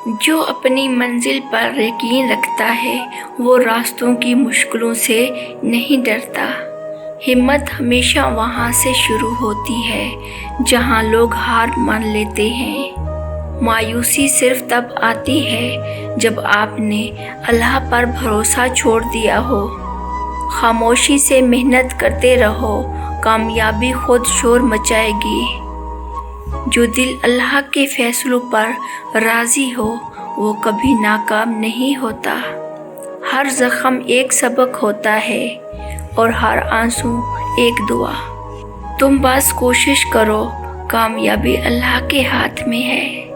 جو اپنی منزل پر یقین رکھتا ہے وہ راستوں کی مشکلوں سے نہیں ڈرتا۔ ہمت ہمیشہ وہاں سے شروع ہوتی ہے جہاں لوگ ہار مان لیتے ہیں۔ مایوسی صرف تب آتی ہے جب آپ نے اللہ پر بھروسہ چھوڑ دیا ہو۔ خاموشی سے محنت کرتے رہو، کامیابی خود شور مچائے گی۔ جو دل اللہ کے فیصلوں پر راضی ہو وہ کبھی ناکام نہیں ہوتا۔ ہر زخم ایک سبق ہوتا ہے اور ہر آنسو ایک دعا۔ تم بس کوشش کرو، کامیابی اللہ کے ہاتھ میں ہے۔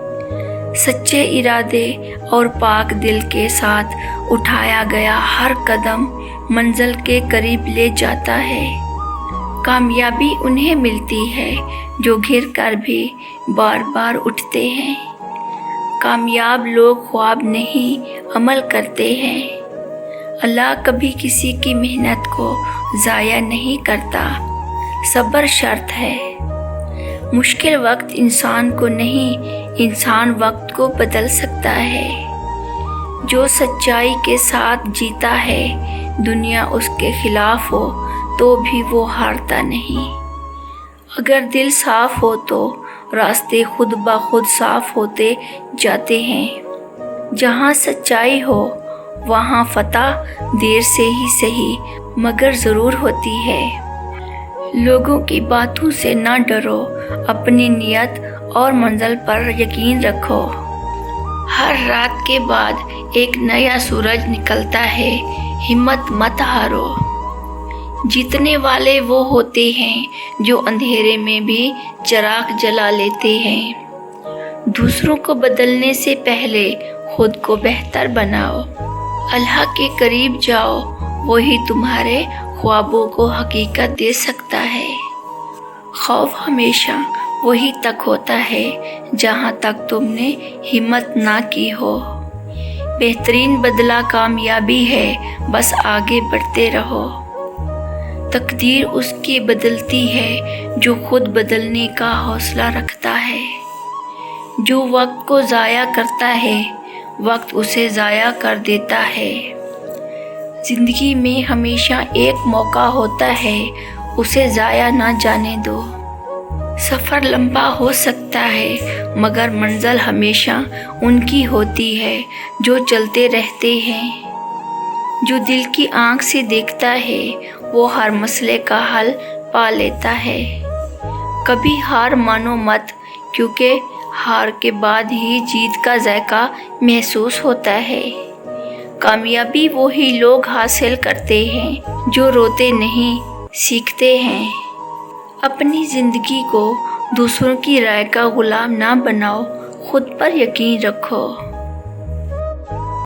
سچے ارادے اور پاک دل کے ساتھ اٹھایا گیا ہر قدم منزل کے قریب لے جاتا ہے۔ کامیابی انہیں ملتی ہے جو گر کر بھی بار بار اٹھتے ہیں۔ کامیاب لوگ خواب نہیں عمل کرتے ہیں۔ اللہ کبھی کسی کی محنت کو ضائع نہیں کرتا۔ صبر شرط ہے۔ مشکل وقت انسان کو نہیں، انسان وقت کو بدل سکتا ہے۔ جو سچائی کے ساتھ جیتا ہے، دنیا اس کے خلاف ہو تو بھی وہ ہارتا نہیں۔ اگر دل صاف ہو تو راستے خود بخود صاف ہوتے جاتے ہیں۔ جہاں سچائی ہو وہاں فتح دیر سے ہی صحیح مگر ضرور ہوتی ہے۔ لوگوں کی باتوں سے نہ ڈرو، اپنی نیت اور منزل پر یقین رکھو۔ ہر رات کے بعد ایک نیا سورج نکلتا ہے، ہمت مت ہارو۔ جیتنے والے وہ ہوتے ہیں جو اندھیرے میں بھی چراغ جلا لیتے ہیں۔ دوسروں کو بدلنے سے پہلے خود کو بہتر بناؤ۔ اللہ کے قریب جاؤ، وہی تمہارے خوابوں کو حقیقت دے سکتا ہے۔ خوف ہمیشہ وہی تک ہوتا ہے جہاں تک تم نے ہمت نہ کی ہو۔ بہترین بدلہ کامیابی ہے، بس آگے بڑھتے رہو۔ تقدیر اس کی بدلتی ہے جو خود بدلنے کا حوصلہ رکھتا ہے۔ جو وقت کو ضائع کرتا ہے، وقت اسے ضائع کر دیتا ہے۔ زندگی میں ہمیشہ ایک موقع ہوتا ہے، اسے ضائع نہ جانے دو۔ سفر لمبا ہو سکتا ہے مگر منزل ہمیشہ ان کی ہوتی ہے جو چلتے رہتے ہیں۔ جو دل کی آنکھ سے دیکھتا ہے وہ ہر مسئلے کا حل پا لیتا ہے۔ کبھی ہار مانو مت، کیونکہ ہار کے بعد ہی جیت کا ذائقہ محسوس ہوتا ہے۔ کامیابی وہی لوگ حاصل کرتے ہیں جو روتے نہیں، سیکھتے ہیں۔ اپنی زندگی کو دوسروں کی رائے کا غلام نہ بناؤ، خود پر یقین رکھو۔